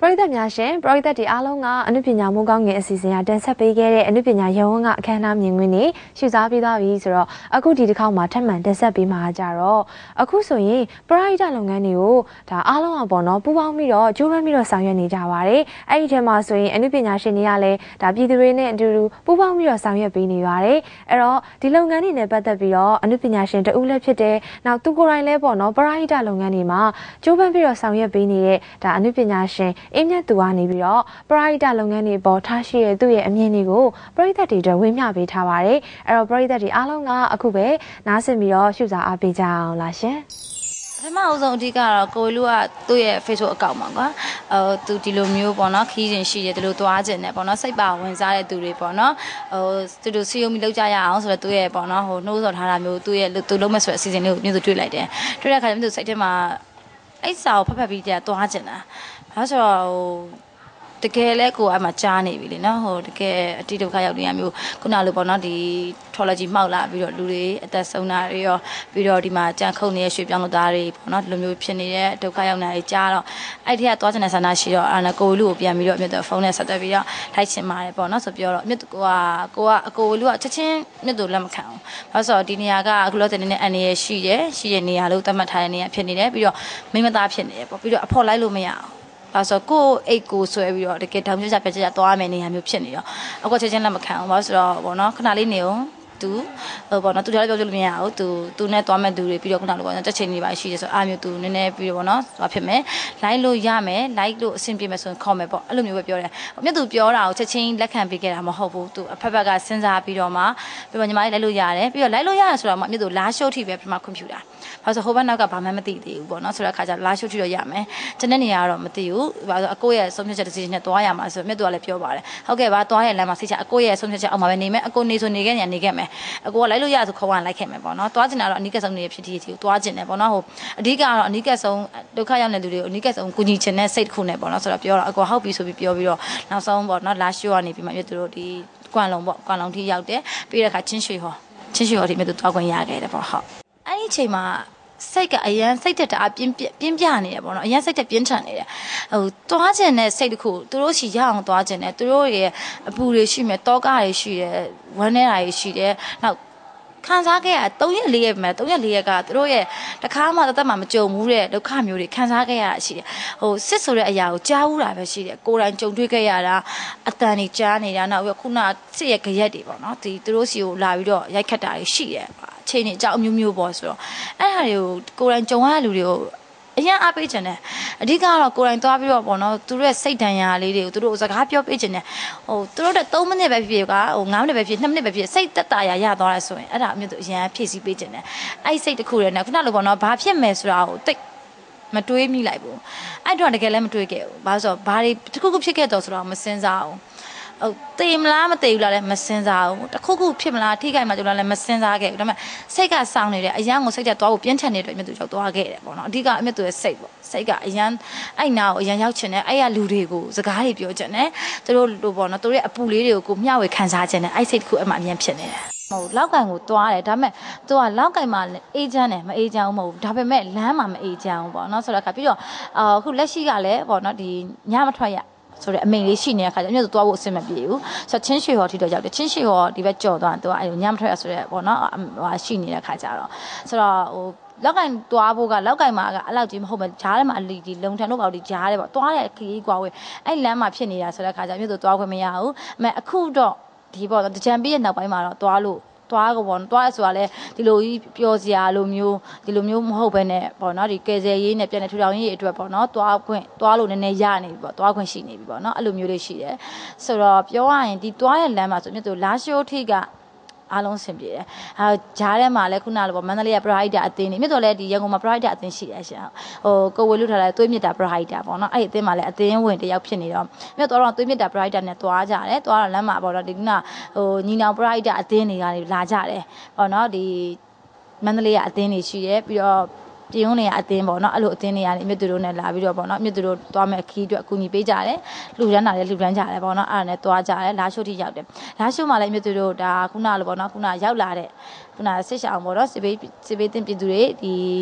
ပရိသတ်များရှင်ပရိသတ်ဒီအားလုံးကအနုပညာမိုးကောင်းငယ်အစီအစဉ်အတင်ဆက်ပေးခဲ့တဲ့အနုပညာရုံးကအခမ်းအနားမြင်ကွင်းနေရှုစားပြီးသွားပြီဆိုတော့အခုဒီတစ်ခေါက်မှာထပ်မံတင်ဆက်ပေးမှာကြတော့အခုဆိုရင်ပရိသတ်လုပ်ငန်းတွေကိုဒါအားလုံးအပေါ်တော့ပူးပေါင်းပြီးတော့ကြိုးပမ်းပြီးတော့ဆောင်ရွက်နေကြပါတယ်အဲ့ဒီထဲမှာဆိုရင်အနုပညာရှင်တွေကလည်းဒါပြည်သူတွေနဲ့အတူတူပူးပေါင်းပြီးတော့ဆောင်ရွက်ပေးနေပါတယ်အဲ့တော့ဒီလုပ်ငန်းတွေနဲ့ပတ်သက်ပြီးတော့အနုပညာရှင်တဦးလည်းဖြစ်တဲ့နောက်သူကိုယ်တိုင်လည်းပေါ့နော်ပရိသတ်လုပ်ငန်းတွေမှာကြိုးပမ်းပြီးတော့ဆောင်ရွက်ပေးနေတဲ့ဒါအနုပညာရှင်အင်းမြတ်သူကနေပြီးတော့ပရိသတ်လုပ်ငန်းတွေပေါ်ထားရှိတဲ့သူ့ရဲ့အမြင်တွေကိုပရိသတ်တွေအတွက်ဝေမျှပေးထားပါတယ်အဲ့တော့ပရိသတ်တွေအားလုံးကအခုပဲနားဆင်ပြီးတော့ရှုစားအားပေးကြအောင်လားရှင်ပထမအဆုံးအဓိကတော့ကိုလူကသူ့ရဲ့ Facebook အကောင့်မှာကွာသူဒီလိုမျိုးပေါ့နော်ခီးရင်ရှိတယ်ဒီလိုသွားခြင်းနဲ့ပေါ့နော်စိတ်ပါဝင်စားတဲ့သူတွေပေါ့နော်သူတို့စီယုံမီလောက်ကြရအောင်ဆိုတော့သူ့ရဲ့ပေါ့နော်နှိုးဆော်ထားတာမျိုးသူ့ရဲ့သူလုံးမဲ့ဆိုတဲ့အစီအစဉ်လေးကိုမျိုးသူတွေ့လိုက်တယ်တွေ့တဲ့အခါကျတော့သူစိတ်ထဲမှာအဲ့စာကိုဖတ်ပြီးကြသွားခြင်းလားဒါဆိုတော့တကယ်လဲကိုအမှကြားနေပြီလေနော်တကယ်အတိဒုက္ခရောက်နေရမျိုးခုနလိုပေါ့နော်ဒီ trolley မှောက်လာပြီးတော့လူတွေအသက်ဆုံးတာတွေရောပြီးတော့ဒီမှာကြံခုန်နေတဲ့ရွှေပြောင်းလို့သားတွေပေါ့နော်ဒီလိုမျိုးဖြစ်နေတဲ့ဒုက္ခရောက်နေတာတွေကြားတော့အဲ့ဒီကသွားချင်တဲ့ဆန္ဒရှိတော့အဲ့ဒါကိုလူကိုပြန်ပြီးတော့မြတ်တော့ဖုန်းနဲ့ဆက်သွယ်ပြီးတော့ထိုက်ချင်ပါတယ်ပေါ့နော်ဆိုပြောတော့မြတ်ကအကိုလူကချက်ချင်းမြတ်တို့လက်မခံဘူးဘာလို့ဆိုတော့ဒီနေရာကအခုလောဆယ်နေအန်ရရှိတဲ့နေရာလို့သတ်မှတ်ထားတဲ့နေရာဖြစ်နေတယ်ပြီးတော့မိမသားဖြစ်နေတယ်ပေါ့ပြီးတော့အဖော်လိုက်လို့မရအောင်ဒါဆိုကိုအိတ်ကိုဆွဲပြီးတော့တကယ်တောင်ပြပြသွားမယ်နေရာမျိုးဖြစ်နေတော့အခုချက်ချင်းလက်မခံအောင်ဘာလို့ဆိုတော့ဘောနော်ခဏလေးနေအောင်သူဘောနော်သူလည်းပြောလို့မရဘူးသူနဲ့သွားမဲ့သူတွေပြီးတော့ခုနလိုပေါ့နော်တက်ချိန်နေပါရှိတယ်ဆိုအားမျိုးသူနည်းနည်းပြီးတော့ဘောနော်သွားဖြစ်မယ်လိုက်လို့ရမယ်လိုက်လို့အဆင်ပြေမယ်ဆိုရင်ခေါ်မယ်ပေါ့အဲ့လိုမျိုးပဲပြောတယ်မြတ်သူပြောတာကိုချက်ချင်းလက်ခံပေးခဲ့တာမဟုတ်ဘူးသူအဖက်ဖက်ကစဉ်းစားပြီးတော့မှပြီးတော့ညီမလေးလိုက်လို့ရတယ်ပြီးတော့လိုက်လို့ရတယ်ဆိုတော့မြတ်သူလာရှိုးထိပဲပြမခွင့်ပြုတာဘာလို့ဆိုဟိုဘက်နောက်ကဘာမှမသိသေးဘူးပေါ့နော်ဆိုတော့အခါကျလာရှိုးထိတော့ရမယ်ကျန်တဲ့နေရာကတော့မသိဘူးဘာလို့အကိုရဲ့ဆုံးဖြတ်ချက်တစ်စီနဲ့သွားရမှာဆိုတော့မြတ်သူကလည်းပြောပါတယ်ဟုတ်ကဲ့ပါသွားရလမ်းမှာစိတ်ချအကိုရဲ့ဆုံးဖြတ်ချက်အောက်မှာပဲနေမယ်အကိုနေဆိုနေခဲ့နေခဲ့မယ်အကိုကလိုက်လို့ရဆိုခေါ်ဝင်လိုက်ခဲ့မယ်ပေါ့နော်သွားကျင်တာတော့အနိကဆုံးနေဖြစ်တီကိုသွားကျင်တယ်ပေါ့နော်ဟိုအဓိကတော့အနိကဆုံးဒုက္ခရောက်နေသူတွေကိုအနိကဆုံးကူညီချင်တဲ့စိတ်တစ်ခုနဲ့ပေါ့နော်ဆိုတော့ပြောတော့အကိုဟုတ်ပြီဆိုပြီးပြောပြီးတော့နောက်ဆုံးပေါ့နော်လာရှိုးကနေပြီးမှမြတ်သူတို့ဒီကွမ်လုံပေါ့ကွမ်လုံထိရောက်တယ်ပြီးတဲ့အခါချင်းရွှေဟောဒီမြတ်သူသွားခွင့်ရခဲ့တယ်ပေါ့ဟုတ်အဲ့ဒီအချိန်မှာစိတ်ကအရန်စိတ်တက်တာပြင်းပြနေတယ်ပေါ့နော်အရန်စိတ်တက်ပြင်းထန်နေတယ်ဟိုသွားခြင်းနဲ့စိတ်တစ်ခုသူတို့ရှိရအောင်သွားခြင်းနဲ့သူတို့ရဲ့အပူတွေရှိမယ်တောကတွေရှိတယ်ဝမ်းနေတာတွေရှိတယ်နောက်ခံစားခဲ့ရ3ရက်4ရက်ပဲ3ရက်4ရက်ကသူတို့ရဲ့တခါမှတသက်မှမကြုံဘူးတဲ့ဒုက္ခမျိုးတွေခံစားခဲ့ရတာရှိတယ်ဟိုစစ်ဆိုတဲ့အရာကိုကြားဘူးတာပဲရှိတယ်ကိုယ်တိုင်ကြုံတွေ့ခဲ့ရတာအတန်တွေကြားနေတာနောက်ပြီးခုနစစ်ရဲ့ကြရက်တွေပေါ့နော်ဒီသူတို့စီကိုလာပြီးတော့ရိုက်ခတ်တာတွေရှိတယ်အချိန်တွေအကြောင်းအမျိုးမျိုးပေါ့ဆိုတော့အဲ့ဟာတွေကိုယ်တိုင်ကြုံရတဲ့လူတွေကိုအရင်အားပေးချင်တယ်အဓိကတော့ကိုယ်တိုင်သွားပြီးတော့ပေါ့နော်သူတို့ရဲ့စိတ်ဒဏ်ရာလေးတွေကိုသူတို့စကားပြောပေးချင်တယ်ဟိုသူတို့တဲ့3မိနစ်ပဲဖြစ်ကဟို9မိနစ်ပဲဖြစ်2မိနစ်ပဲဖြစ်စိတ်တက်တာရသွားတယ်ဆိုရင်အဲ့ဒါအမျိုးသူအရင်ဖြည့်ဆည်းပေးချင်တယ်အဲ့စိတ်တစ်ခုတည်းနဲ့ခုနလိုပေါ့နော်ဘာဖြစ်မယ်ဆိုတာကိုတိတ်မတွေးမိလိုက်ဘူးအဲ့တော့တကယ်လည်းမတွေးခဲ့ဘူးဘာလို့ဆိုတော့ဘာတွေတစ်ခုခုဖြစ်ခဲ့တော့ဆိုတော့မစင်စားအောင်တေးမလားမတေးဘူးလားလည်းမစင်စားဘူးတခုခုဖြစ်မလားထိခိုက်မှကြလားလည်းမစင်စားခဲ့ဘူးဒါပေမဲ့စိတ်ကစောင်းနေတယ်အရန်ကိုစိတ်ကသွားဖို့ပြင်းထန်နေတဲ့အတွက်အမြတ်သူရောက်သွားခဲ့တယ်ပေါ့နော်အဓိကအမြတ်သူရဲ့စိတ်ပေါ့စိတ်ကအရန်အဲ့နာကိုအရန်ရောက်ချင်တယ်အဲ့ရလူတွေကိုစကားတွေပြောချင်တယ်သူတို့လိုပေါ့နော်သူတို့ရဲ့အပူလေးတွေကိုကိုမျှဝေခံစားချင်တယ်အဲ့စိတ်တစ်ခုအမှအမြန်ဖြစ်နေတယ်ဟိုလောက်ကန်ကိုသွားတယ်ဒါပေမဲ့သူကလောက်ကန်မှာအေးချမ်းတယ်မအေးချမ်းဘူးမဟုတ်ဘူးဒါပေမဲ့လမ်းမှာမအေးချမ်းဘူးပေါ့နော်ဆိုတော့ခါပြီးတော့အခုလက်ရှိကလည်းပေါ့နော်ဒီညမထွက်ရဆိုတော့အမိန်လေးရှိနေတဲ့ခါကျအမြတ်သွားဖို့အဆင်မပြေဘူးဆိုတော့ချင်းရွှေဟော်ထိတော့ရောက်တယ်ချင်းရွှေဟော်ဒီဘက်ကြော်သွားသူကအဲ့ညမထွက်ရဆိုတော့ပေါ့နော်ဟိုရှိနေတဲ့ခါကျတော့ဆိုတော့ဟိုလောက်ကင်သွားဖို့ကလောက်ကင်မှာကအဲ့လောက်ကြီးမဟုတ်ဘူးဂျားထဲမှာအလီဒီလုံထန်တို့ပေါ့ဒီဂျားထဲပေါ့သွားတဲ့ခရီးကွာဝဲအဲ့လမ်းမှာဖြစ်နေတာဆိုတဲ့ခါကျအမြတ်သွားခွင့်မရဘူးအမေအခုတော့ဒီပေါ့တကြံပြီးရဲ့နောက်ပိုင်းမှာတော့သွားလို့သွားကောပေါ့သွားရဆိုတာလဲဒီလိုကြီးပျော်စရာလိုမျိုးဒီလိုမျိုးမဟုတ်ဘဲနဲ့ပေါ့နော်ဒီကယ်ဆယ်ရေးနဲ့ပြန်နေထူထောင်ရေးအတွက်ပေါ့နော်သွားလို့နည်းနည်းရနေပြီပေါ့သွားခွင့်ရှိနေပြီပေါ့နော်အဲ့လိုမျိုးလေးရှိတယ်ဆိုတော့ပြောရရင်ဒီသွားတဲ့လမ်းမှာဆိုမြတ်သူလာရှိုးထိကအားလုံးဆင်ပြေတယ်ဂျားထဲမှာလည်းခုနလိုပေါ့မန္တလေးကပရိုက်တာအသင်းနေမြတ်တော်လည်းဒီရန်ကုန်မှာပရိုက်တာအသင်းရှိတယ်ရှင်ဟိုကိုဝေလူထားတဲ့သွေးမြစ်တာပရိုက်တာပေါ့နော်အဲ့ဒီအသင်းမှာလည်းအသင်းဝင်တယောက်ဖြစ်နေတော့မြတ်တော်တော့သွေးမြစ်တာပရိုက်တာနဲ့သွားကြတယ်သွားတော့လမ်းမှာပေါ့နော်ဒီခုနဟိုညီနောင်ပရိုက်တာအသင်းတွေကနေလာကြတယ်ပေါ့နော်ဒီမန္တလေးကအသင်းတွေရှိတယ်ပြီးတော့ပြည်ုံးနေရအသင်းပေါ့နော်အဲ့လိုအသင်းတွေကနေမြတ်သူတို့နဲ့လာပြီးတော့ပေါ့နော်မြတ်သူတို့သွားမဲ့ခီးအတွက်အကူအညီပေးကြတယ်လူရမ်းတာလည်းလူရမ်းကြတယ်ပေါ့နော်အဲ့ဒါနဲ့သွားကြတယ်လာရှိုးထိရောက်တယ်လာရှိုးမှာလည်းမြတ်သူတို့ဒါခုနလိုပေါ့နော်ခုနရောက်လာတဲ့ ခုနဆစ်ရှောင်းပေါ့နော်စစ်ဘေးတင်ပြည်သူတွေဒီ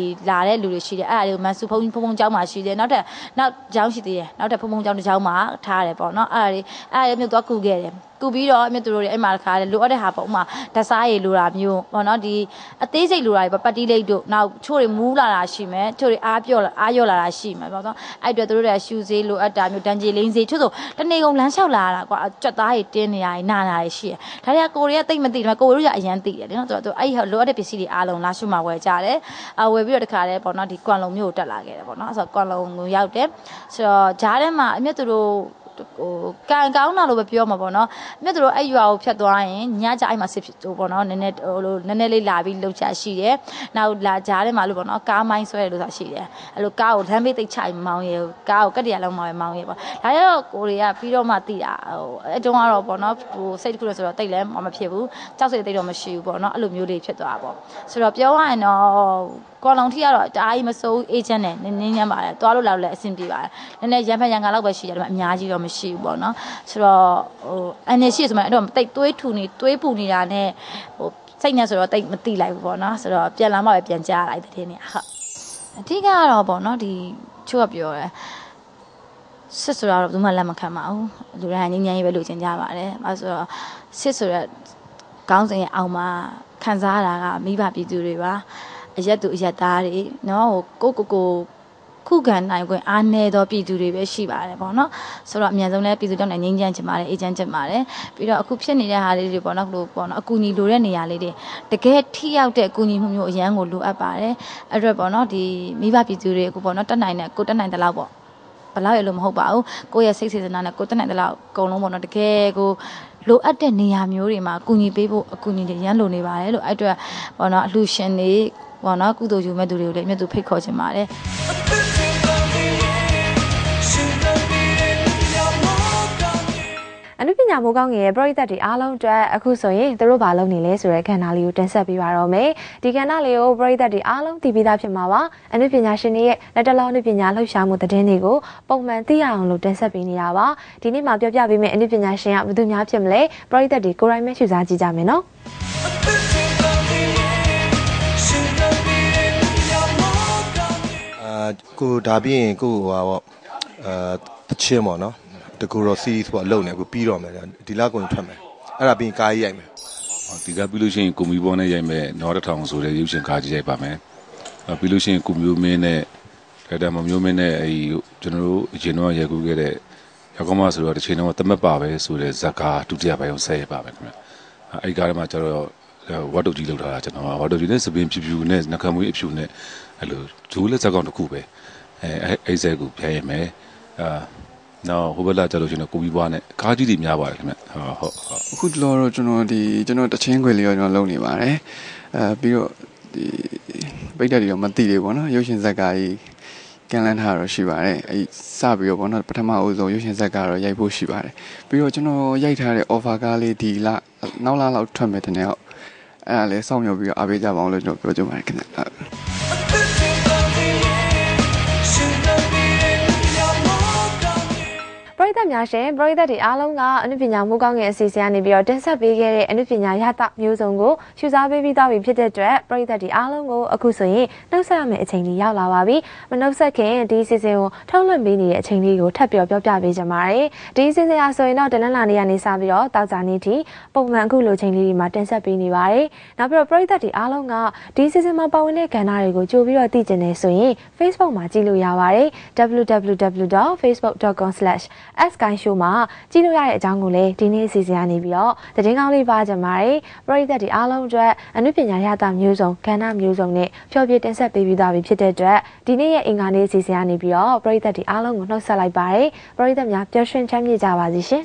လာတဲ့လူတွေရှိတယ်အဲ့ဒါတွေကိုမန်ဆူဖုံကျောင်းမှာရှိတယ်နောက်ကျောင်းရှိသေးတယ်နောက်ထပ်ဖုံကျောင်းတစ်ကျောင်းမှာထားရတယ်ပေါ့နော်အဲ့ဒါမျိုးသွားကူခဲ့တယ်ကူပြီးတော့မြတ်သူတို့တွေအဲ့မှာခါတယ်လိုအပ်တဲ့ဟာပေါ့ဥမာဓာတ်စားရည်လိုတာမျိုးပေါ့နော်ဒီအသေးစိတ်လိုတာတွေပတ်တီးလိတ်တို့နောက်ချို့တွေမူးလာတာရှိမယ်ချို့တွေအားရော့လာတာရှိမယ်ပေါ့နော်အဲ့အတွက်တို့တွေရှူစေးလိုအပ်တာမျိုးတန်ကြေလိမ့်စေချို့ဆိုတနေကုန်လမ်းလျှောက်လာတာကွာကြက်သားတွေတင်းနေရည်နာတာတွေရှိတယ်ဒါတွေကကိုရီးယားတိတ်မသိတယ်ကိုရီးယားအရန်သိတယ်နော်သူအဲ့လိုအပ်တဲ့ပစ္စည်းတွေအားလုံးလာရှုမှာဝယ်ကြတယ်ဝယ်ပြီးတော့တခါတည်းပေါ့နော်ဒီကွမ်လုံမျိုးကိုတက်လာခဲ့တယ်ပေါ့နော်ဆိုတော့ကွမ်လုံကိုရောက်တယ်ဆိုတော့ဂျားထဲမှာအမြတ်သူတို့ကန်ကောင်းတာလို့ပဲပြောမှာပေါ့နော်မြတ်တို့အဲ့ရွာကိုဖြတ်သွားရင်ညကြအဲ့မှာစစ်ဖြစ်ပေါ့နော်နည်းနည်းလေးလာပြီးလှုပ်ချရှိတယ်နောက်လာကြားထဲမှာလို့ပေါ့နော်ကားမိုင်းဆွဲတယ်လို့ဆိုတာရှိတယ်အဲ့လိုကားကိုလမ်းဘေးသိချမောင်းရဲကားကိုကက်တရလုံးမောင်းရဲပေါ့ဒါရတော့ကိုတွေကပြီးတော့မှသိတာအဲ့တုန်းကတော့ပေါ့နော်ဟိုစိတ်တစ်ခုလို့ဆိုတော့တိတ်လည်းမဖြစ်ဘူးကြောက်စိတ်တိတ်တော့မရှိဘူးပေါ့နော်အဲ့လိုမျိုးတွေဖြစ်သွားပေါ့ဆိုတော့ပြောရရင်တော့ကော်လုံထီကတော့တအားကြီးမစိုးအေဂျင့်နဲ့နင်းညမ်းပါတယ်တွားလို့လာလို့လည်းအဆင်ပြေပါတယ်နည်းနည်းရံဖန်ရံကလောက်ပဲရှိတယ်ဒါပေမဲ့အများကြီးတော့မရှိဘူးပေါ့နော်ဆိုတော့ဟိုအနေရှိဆိုမှအဲ့တော့တိတ်သွေးထူနေသွေးပူနေတာနဲ့ဟိုစိတ်နဲ့ဆိုတော့တိတ်မတိလိုက်ဘူးပေါ့နော်ဆိုတော့ပြန်လာမှပဲပြန်ကြားလိုက်တဲ့နေ့ဟုတ်အဓိကကတော့ပေါ့နော်ဒီချို့ကပြောတယ်စစ်ဆိုတော့ဘယ်သူမှလက်မခံပါဘူးလူတိုင်းငြိမ်းချမ်းရေးပဲလုပ်ချင်ကြပါတယ်အဲဆိုတော့စစ်ဆိုတော့ခေါင်းစဉ်ရဲ့အောက်မှာခံစားရတာကမိဘပြည်သူတွေပါအရက်သူအရက်သားတွေနော်ဟိုကိုခုခံနိုင်ခွင့်အားနည်းသောပြည်သူတွေပဲရှိပါတယ်ပေါ့နော်ဆိုတော့အများဆုံးလည်းပြည်သူတောင်းနိုင်ငြိမ်းချမ်းချင်ပါတယ်အေဂျင့်ချင်ပါတယ်ပြီးတော့အခုဖြစ်နေတဲ့ဟာလေးတွေပေါ့နော်လို့ပေါ့နော်အကူအညီလိုတဲ့နေရာလေးတွေတကယ်ထိရောက်တဲ့အကူအညီမှုမျိုးအရန်ကိုလိုအပ်ပါတယ်အဲ့တော့ပေါ့နော်ဒီမိဘပြည်သူတွေအခုပေါ့နော်တက်နိုင်တဲ့ကိုတက်နိုင်တဲ့လောက်ပေါ့ဘလောက်ရလို့မဟုတ်ပါဘူးကိုယ့်ရဲ့စိတ်စေတနာနဲ့ကိုတက်နိုင်တဲ့လောက်အကုန်လုံးပေါ့နော်တကယ်ကိုလိုအပ်တဲ့နေရာမျိုးတွေမှာအကူအညီပေးဖို့အကူအညီတွေရန်လိုနေပါတယ်လို့အဲ့အတွက်ပေါ့နော်အလှူရှင်တွေပေါ့နော်ကုသိုလ်ယူမဲ့သူတွေကိုလည်းအမြတ်သူဖိတ်ခေါ်ချင်ပါတယ်အနုပညာမိုးကောင်းငယ်ရဲ့ပရိသတ်တွေအားလုံးအတွက်အခုဆိုရင်သူတို့ဘာလုပ်နေလဲဆိုတဲ့ကဏ္ဍလေးကိုတင်ဆက်ပေးပါတော့မယ်ဒီကဏ္ဍလေးကိုပရိသတ်တွေအားလုံးသိပြီးသားဖြစ်မှာပါအနုပညာရှင်တွေရဲ့လက်တလောအနုပညာလှုပ်ရှားမှုသတင်းတွေကိုပုံမှန်သိရအောင်လို့တင်ဆက်ပေးနေတာပါဒီနေ့မှာပြောပြပေးမယ့်အနုပညာရှင်ကဘယ်သူများဖြစ်မလဲပရိသတ်တွေကိုယ်တိုင်ပဲရှုစားကြည့်ကြမယ်နော်ကိုဒါပြီးရင်ကိုဟာပေါ့တချင်းပေါ့နော်တကူတော့ series ပေါ့အလုပ်နေကိုပြီးတော့မယ်ဒီလောက်ကိုထွက်မယ်အဲ့ဒါပြီးရင်ကားကြီးရိုက်မယ်ဒီကပြီးလို့ရှိရင်ကိုမီဘောနဲ့ရိုက်မယ်နော်တထောင်ဆိုတဲ့ရုပ်ရှင်ကားကြီးရိုက်ပါမယ်ပြီးလို့ရှိရင်ကိုမျိုးမင်းနဲ့ဒါမမျိုးမင်းနဲ့ကျွန်တော်တို့အရင်တော့ရိုက်ကူးခဲ့တဲ့ရောက်ကောင်းမဆိုတော့တစ်ချိန်တော့တမက်ပါပဲဆိုတဲ့ဇက်ကားဒုတိယပိုင်းကိုဆက်ရပါမယ်ခင်ဗျအဲ့ကားထဲမှာကျတော့ဝတ်တုတ်ကြီးလောက်ထားတာကျွန်တော်ဝတ်တုတ်ကြီးနဲ့စပင်းဖြူနဲ့နှကမွေးအဖြူနဲ့အဲ့လိုဂျိုးလက်ဇက်ကောင်တစ်ခုပဲအဲ့ဇက်ကိုပြန်ရမယ်နော်ဟိုဘက်လာကြလို့ရှိရင်ကိုပြီးပွားနဲ့ကားကြီးတွေများပါတယ်ခင်ဗျဟုတ်အခုတော့ကျွန်တော်တချင်းခွေလေးရောကျွန်တော်လုပ်နေပါတယ်ပြီးတော့ဒီပိတ်တက်တွေတော့မသိသေးဘူးเนาะရုပ်ရှင်ဇက်ကားကြီးကန်လန်းထားတော့ရှိပါတယ်အဲစပြီးတော့ပေါ့နော်ပထမအဦးဆုံးရုပ်ရှင်ဇက်ကတော့ရိုက်ဖို့ရှိပါတယ်ပြီးတော့ကျွန်တော်ရိုက်ထားတဲ့ offer ကားလေးဒီလနောက်လလောက်ထွက်မယ်တဲ့နဲ့ဟုတ်အဲ့ဒါလေးစောင့်မျှော်ပြီးတော့အားပေးကြပါအောင်လို့ကျွန်တော်ပြောချင်ပါတယ်ခင်ဗျပရိသတ်များရှင်ပရိသတ်တွေအားလုံးကအနုပညာမိုးကောင်းငယ်အစီအစဉ်ကနေပြီးတော့တင်ဆက်ပေးခဲ့တဲ့အနုပညာရတမျိုးစုံကိုရှုစားပေးပြီးသားပြီဖြစ်တဲ့အတွက်ပရိသတ်တွေအားလုံးကိုအခုဆိုရင်နှုတ်ဆက်ရမယ့်အချိန်ကြီးရောက်လာပါပြီမနှုတ်ဆက်ခင်ဒီအစီအစဉ်ကိုထုတ်လွှင့်ပေးနေတဲ့အချိန်လေးကိုထပ်ပြောပြပေးကြပါမယ်ဒီအစီအစဉ်အားဆိုရင်တော့တနင်္လာနေ့ကနေစပြီးတော့တောက်ကြနေ့ထိပုံမှန်အခုလိုချိန်လေးတွေမှာတင်ဆက်ပေးနေပါတယ်နောက်ပြီးတော့ပရိသတ်တွေအားလုံးကဒီအစီအစဉ်မှာပါဝင်တဲ့ကဏ္ဍတွေကိုကြိုပြီးတော့သိကျင်နေဆိုရင် Facebook မှာကြည့်လို့ရပါတယ် www.facebook.com/sky show မှာကြည့်လို့ရတဲ့အကြောင်းကိုလည်းဒီနေ့အစီအစဉ်ကနေပြီးတော့သတင်းကောင်းလေးပါကြပါတယ်ပရိသတ်တွေအားလုံးအတွက်အနုပညာရတမျိုးစုံကဏ္ဍမျိုးစုံနဲ့ဖျော်ဖြေတင်ဆက်ပေးပြီးသားဖြစ်တဲ့အတွက်ဒီနေ့ရဲ့အင်္ဂါနေ့အစီအစဉ်ကနေပြီးတော့ပရိသတ်တွေအားလုံးကိုနှုတ်ဆက်လိုက်ပါတယ်ပရိသတ်များပျော်ရွှင်ချမ်းမြေ့ကြပါစေရှင်